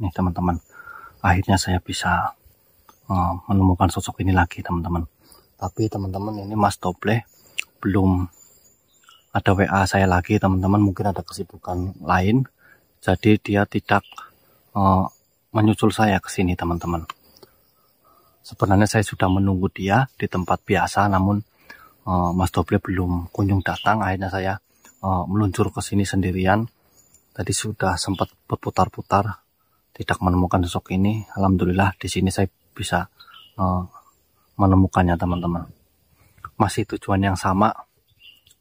nih teman-teman. Akhirnya saya bisa menemukan sosok ini lagi teman-teman. Tapi teman-teman, ini Mas Doble belum ada WA saya lagi teman-teman. Mungkin ada kesibukan lain, jadi dia tidak menyusul saya ke sini teman-teman. Sebenarnya saya sudah menunggu dia di tempat biasa, namun Mas Doble belum kunjung datang. Akhirnya saya meluncur ke sini sendirian. Tadi sudah sempat berputar-putar, tidak menemukan sosok ini. Alhamdulillah di sini saya bisa menemukannya teman-teman. Masih tujuan yang sama,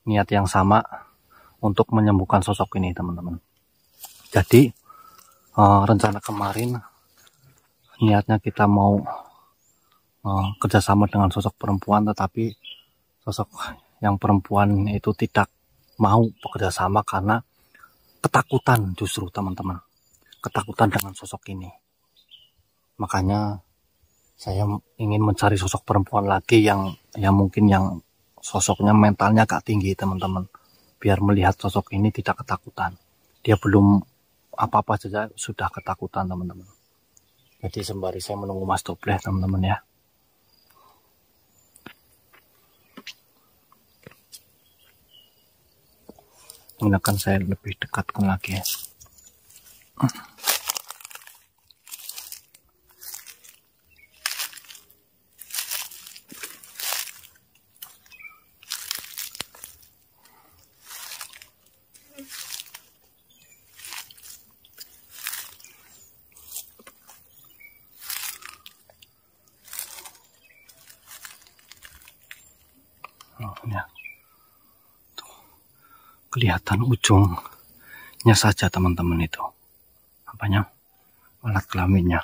niat yang sama untuk menyembuhkan sosok ini teman-teman. Jadi rencana kemarin niatnya kita mau kerjasama dengan sosok perempuan, tetapi sosok yang perempuan itu tidak mau bekerja sama karena ketakutan, justru teman-teman, ketakutan dengan sosok ini. Makanya saya ingin mencari sosok perempuan lagi yang mungkin yang sosoknya mentalnya agak tinggi teman-teman, biar melihat sosok ini tidak ketakutan. Dia belum apa-apa saja sudah ketakutan teman-teman. Jadi sembari saya menunggu Mas Doble teman-teman ya. Ini akan saya lebih dekatkan lagi ya. Oh, ya. Kelihatan ujungnya saja teman-teman, itu apanya, alat kelaminnya.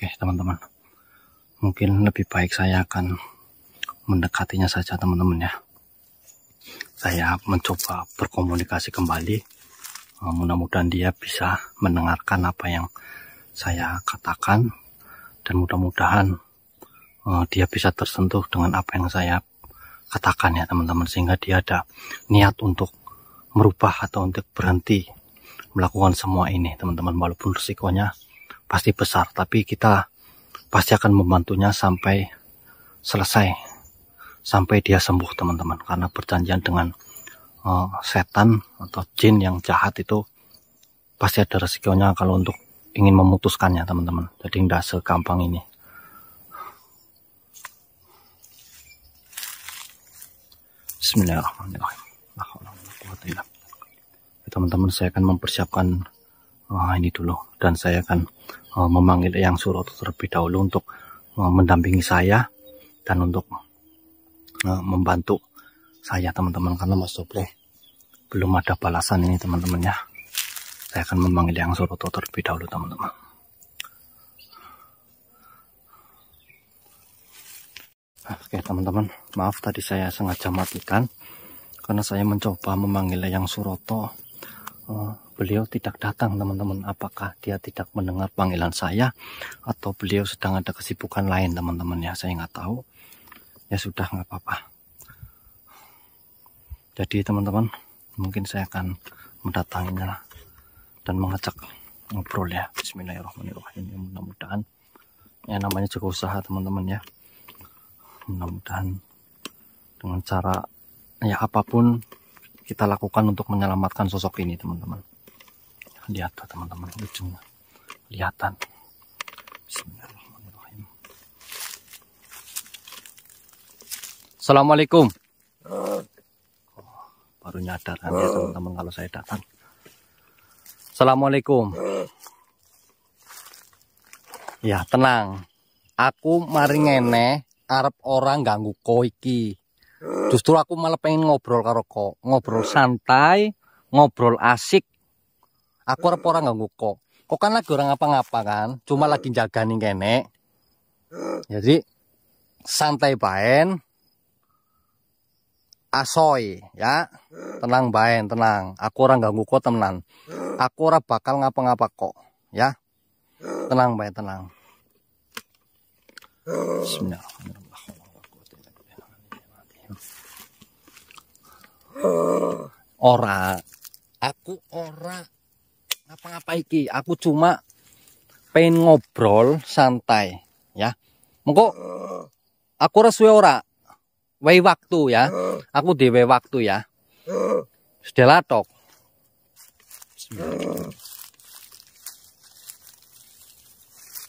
Oke teman-teman, mungkin lebih baik saya akan mendekatinya saja teman-teman ya. Saya mencoba berkomunikasi kembali, mudah-mudahan dia bisa mendengarkan apa yang saya katakan, dan mudah-mudahan dia bisa tersentuh dengan apa yang saya katakan ya teman-teman, sehingga dia ada niat untuk merubah atau untuk berhenti melakukan semua ini teman-teman. Walaupun risikonya pasti besar, tapi kita pasti akan membantunya sampai selesai, sampai dia sembuh teman-teman. Karena perjanjian dengan setan atau jin yang jahat itu pasti ada risikonya kalau untuk ingin memutuskannya teman-teman. Jadi tidak segampang ini. Bismillahirrahmanirrahim. Teman-teman, saya akan mempersiapkan ini dulu, dan saya akan memanggil Eyang Suroto terlebih dahulu untuk mendampingi saya dan untuk membantu saya teman-teman, karena Mas Doble belum ada balasan ini teman-teman ya. Saya akan memanggil Eyang Suroto terlebih dahulu teman-teman. Oke teman-teman, maaf tadi saya sengaja matikan karena saya mencoba memanggil Eyang Suroto. Beliau tidak datang teman-teman. Apakah dia tidak mendengar panggilan saya atau beliau sedang ada kesibukan lain teman-teman ya, saya nggak tahu. Ya sudah, nggak apa-apa. Jadi teman-teman, mungkin saya akan mendatanginya dan mengajak ngobrol ya. Bismillahirrahmanirrahim. Mudah-mudahan ya, namanya juga usaha teman-teman ya. Mudah-mudahan dengan cara ya apapun kita lakukan untuk menyelamatkan sosok ini teman-teman. Lihat teman-teman, ujungnya kelihatan. Bismillahirrahmanirrahim. Assalamualaikum. Baru nyadar kan ya teman-teman kalau saya datang. Assalamualaikum. Ya tenang. Aku mari ngene arep orang ganggu ko iki. Justru aku malah pengen ngobrol karo ko, ngobrol santai, ngobrol asik. Aku arep orang ganggu ko. Kok kan lagi orang ngapa-ngapa kan, cuma lagi jaga nih kene. Jadi santai baen, asoy ya. Tenang baen, tenang. Aku orang ganggu ko tenan. Aku ora bakal ngapa-ngapa kok, ya. Tenang bae, tenang. Bismillahirrahmanirrahim. Ora, aku ora ngapa-ngapa iki. Aku cuma pengen ngobrol santai, ya. Mengko aku ora suwe ora. Wei waktu ya. Aku dhewe waktu ya. Sudah latok.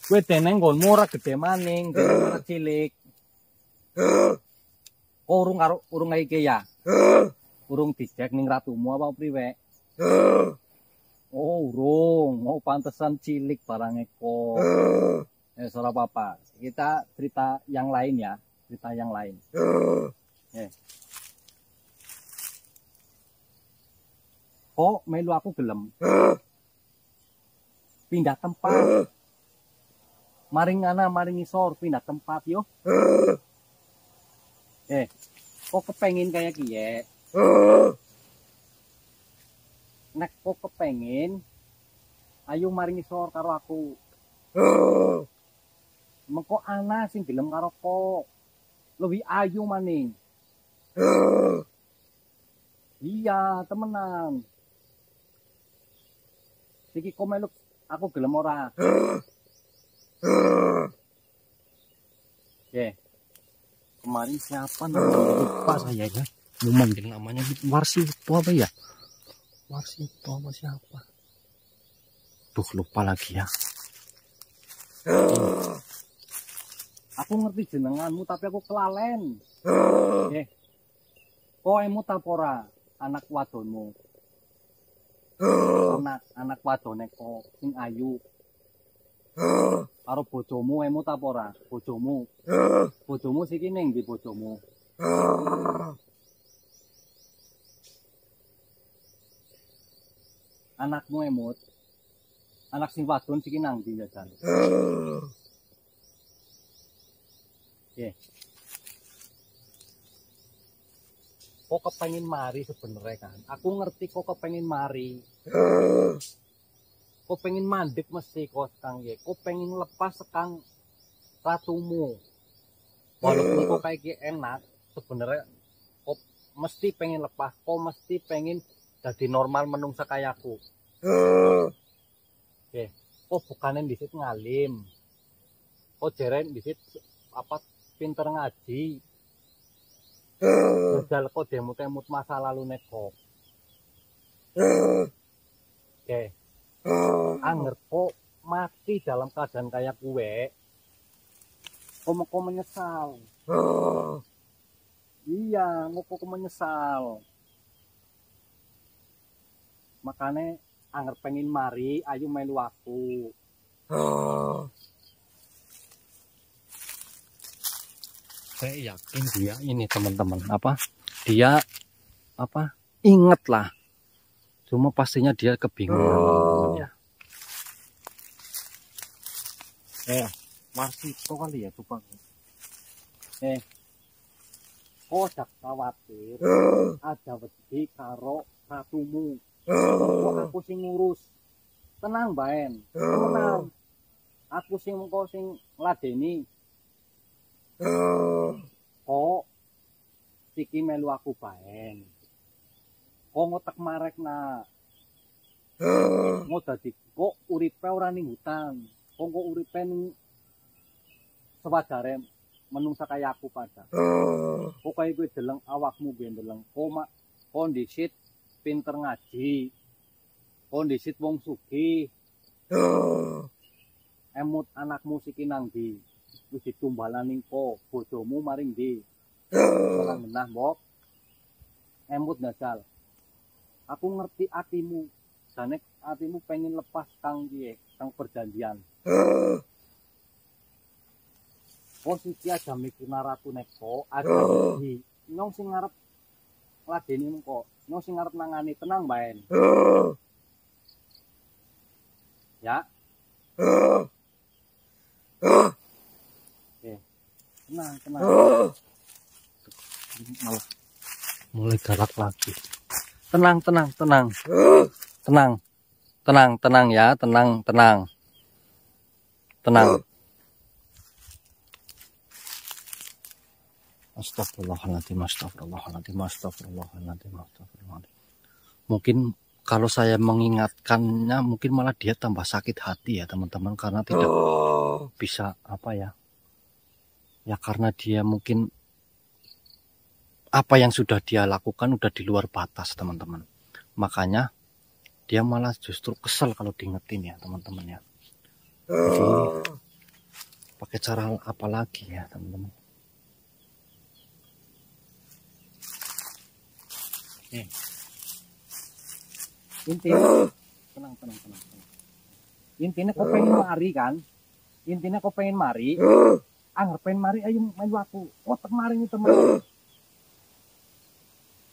Kowe deneng nggonmu ora gede maning, ora cilik. Oh, urung iki ya. Urung dicek ning ratumu apa priwe? Oh, urung. Mau pantesan cilik barangnya kok. Ora apa-apa. Kita cerita yang lain ya. Cerita yang lain. Kok melu aku gelem? Pindah tempat. Maring ana maring isor pindah tempat yo. Kok kepengin kayak kiye? Nek kok kepengin ayo maring isor karo aku. Mengko ana sing gelem karo kok. Lebih ayu maning. Iya, temenan. Iki kok melu aku gelem ora? Kemarin siapa namanya? Lupa saya ya. Memanggil namanya Warsito apa ya? Warsito apa siapa? Duh, lupa lagi ya. Aku ngerti jenenganmu tapi aku kelalen. Kok emu tapora anak wadonmu? Anak wadone kok sing ayu. Karo bojomu emu tapora? Bojomu. Bojomu siki ning ndi bojomu? Anakmu emut. Anak sing wadon siki nang ndi jajan? Kok kepengin mari sebenarnya kan? Aku ngerti kok kepengin mari. Kok pengen mandek mesti kok sekang ye. Kok pengen lepas sekang ratumu. Walaupun kok kayak enak, sebenarnya kok mesti pengen lepas. Kok mesti pengen jadi normal menungsa kayak aku. Kok bukanin disit ngalim. Kok jeren disit apa pinter ngaji. Jajal kok demut-demut masa lalu neko. Anger kok mati dalam keadaan kayak gue. Kok menyesal. Iya, kok menyesal. Makanya anger pengen mari, ayo melu aku. Saya yakin dia ini teman-teman dia inget lah, cuma pastinya dia kebingungan ya. Warsito kali ya coba. Kok jak khawatir ada wedi karo ratumu. Kok aku sing ngurus. Tenang baen, tenang. Aku sing engko sing ladeni. Kok siki melu aku baen. Kok ngotek marek na. Ngo dadi kok uripe ora ning hutan. Kok uripe ning sewajare menungsa kaya aku pada. Kok kaya kowe deleng awakmu ben deleng. Kok ndisit pinter ngaji. Kok ndisit wong sugih. Emut anakmu siki nang ndi? Wis ditumbalan ning po, bojomu maring ndi? Ora menah, Mbok. Emut dasal. Aku ngerti atimu. Jane atimu pengen lepas kang piye, kang perjanjian. posisi aja mikir ratu neko aja di nyong sing ngarep ladeni kok nyong sing ngarep nangani tenang baen ya tenang malah mulai galak lagi tenang ya tenang Astagfirullahaladzim. Mungkin kalau saya mengingatkannya mungkin malah dia tambah sakit hati ya teman-teman, karena tidak bisa apa ya karena dia mungkin apa yang sudah dia lakukan udah di luar batas teman-teman, makanya dia malah justru kesel kalau diingetin ya teman-teman ya. Jadi pakai cara apa lagi ya teman-teman. Intinya tenang. Intinya kau pengen mari kan? Intinya kau pengen mari. Angger pengen mari ayo main aku. Oh temari ini teman.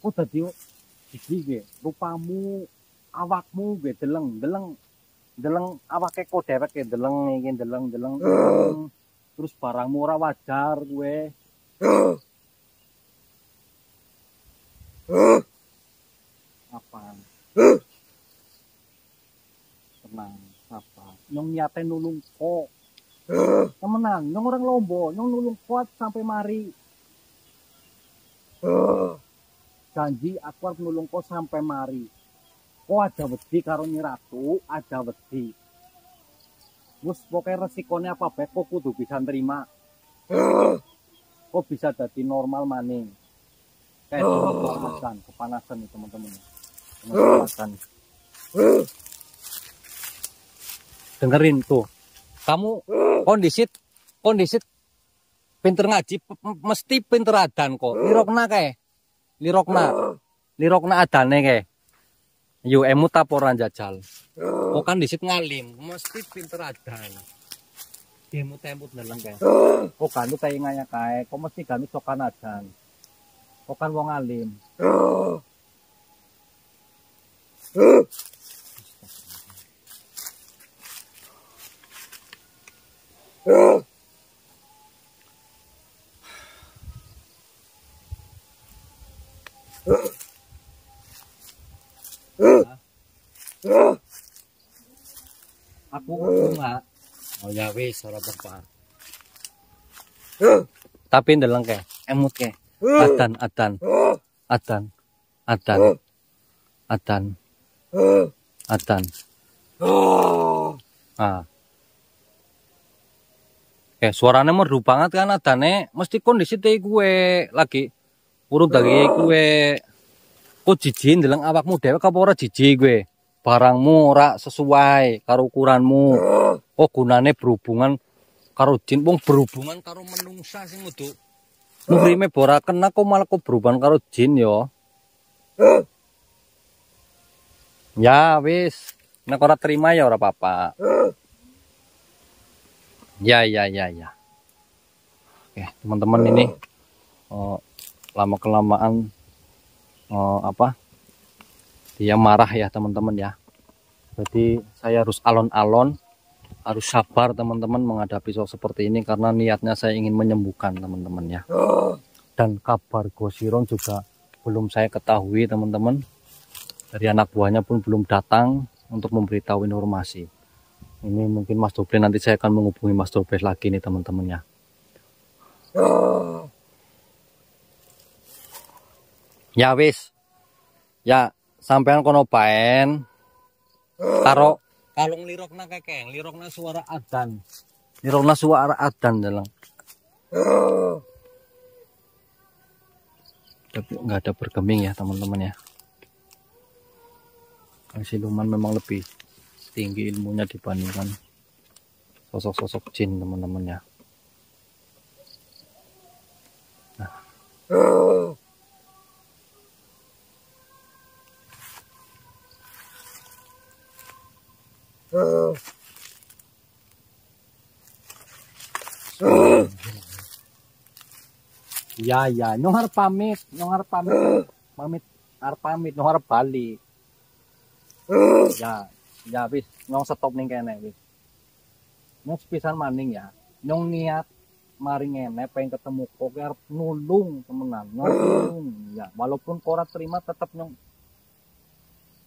Oh tadi iki rupamu, awakmu gue deleng awake kok dewek ke deleng iki deleng. Terus barangmu ora wajar gue. Apa? Tenang, apa? Nyong niate nulung kok. Temenan, nyong orang Lombo, nyong nulung kuat sampai mari. Janji aku harus nulung kok sampai mari. Kok aja wedi karo Nyi Ratu, aja wedi. Wes pokoknya resikonya apa baik kok kudu bisa terima. Kok bisa jadi normal maning. Kayak kepanasan nih teman-teman. Dengerin tuh, kamu kondisi pinter ngaji mesti pinter adan kok. Lirokna adane kayak yu emut taporan jajal kok kan disit ngalim mesti pinter adan emut neleng kayak kok kan lu kayak ngaya kayak kok mesti kami sokan adan kok kan wong alim. Aku enggak. Oh ya wis ora apa. Tapi ndeleng ke, emut ke. Adan. Ah. Suaranya merdu banget kan adane, mesti kondisi teh gue lagi urut dari gue. Kok jijik ndeleng awakmu dewek apa ora jijik gue? Barangmu ora sesuai karo ukuranmu. Oh gunane berhubungan karo jin, wong berhubungan karo menungsa sing kudu muhrime ora kena kok malah kok berhubungan karo jin yo. Ya wis, nek ora terima ya ora apa-apa. Ya. Oke, teman-teman ini lama kelamaan dia marah ya teman-teman ya. Jadi saya harus alon-alon, harus sabar teman-teman menghadapi soal seperti ini karena niatnya saya ingin menyembuhkan teman-teman ya. Dan kabar Gosiron juga belum saya ketahui teman-teman. Dari anak buahnya pun belum datang untuk memberitahu informasi. Ini mungkin Mas Doble, nanti saya akan menghubungi Mas Doble lagi nih teman-teman ya. Ya wis. Ya sampean kono baen. Karo kalung lirokna kekeng, lirokna suara adan. Lirokna suara adan dalang. Tapi nggak ada bergeming ya teman-teman ya. Siluman memang lebih tinggi ilmunya dibandingkan sosok-sosok jin teman-teman ya. Nah. Ya, nyong harap pamit, nyong harap balik. Ya, wis, nyong stop ning kene wis. Nyong sepisan maning ya. Nyong niat mari ngene pengen ketemu kok arep nulung temenan, nulung. Ya, walaupun kok ora terima tetep nyong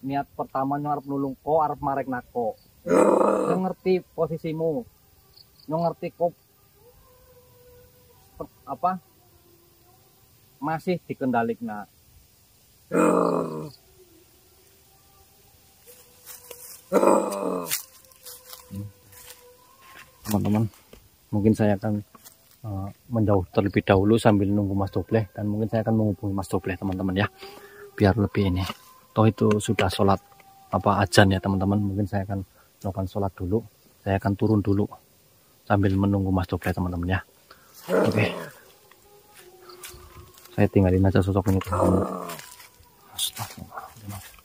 niat pertama nyong arep nulung kok arep marek nako. Nyong ngerti posisimu. Nyong ngerti kok apa masih dikendalikan. Teman-teman, mungkin saya akan menjauh terlebih dahulu sambil nunggu Mas Dobleh, dan mungkin saya akan menghubungi Mas Dobleh teman-teman ya, biar lebih ini. Toh itu sudah sholat azan ya teman-teman. Mungkin saya akan melakukan sholat dulu, saya akan turun dulu sambil menunggu Mas Dobleh teman-teman ya. Oke. Saya tinggalin aja sosok ini teman-teman. Astagfirullah.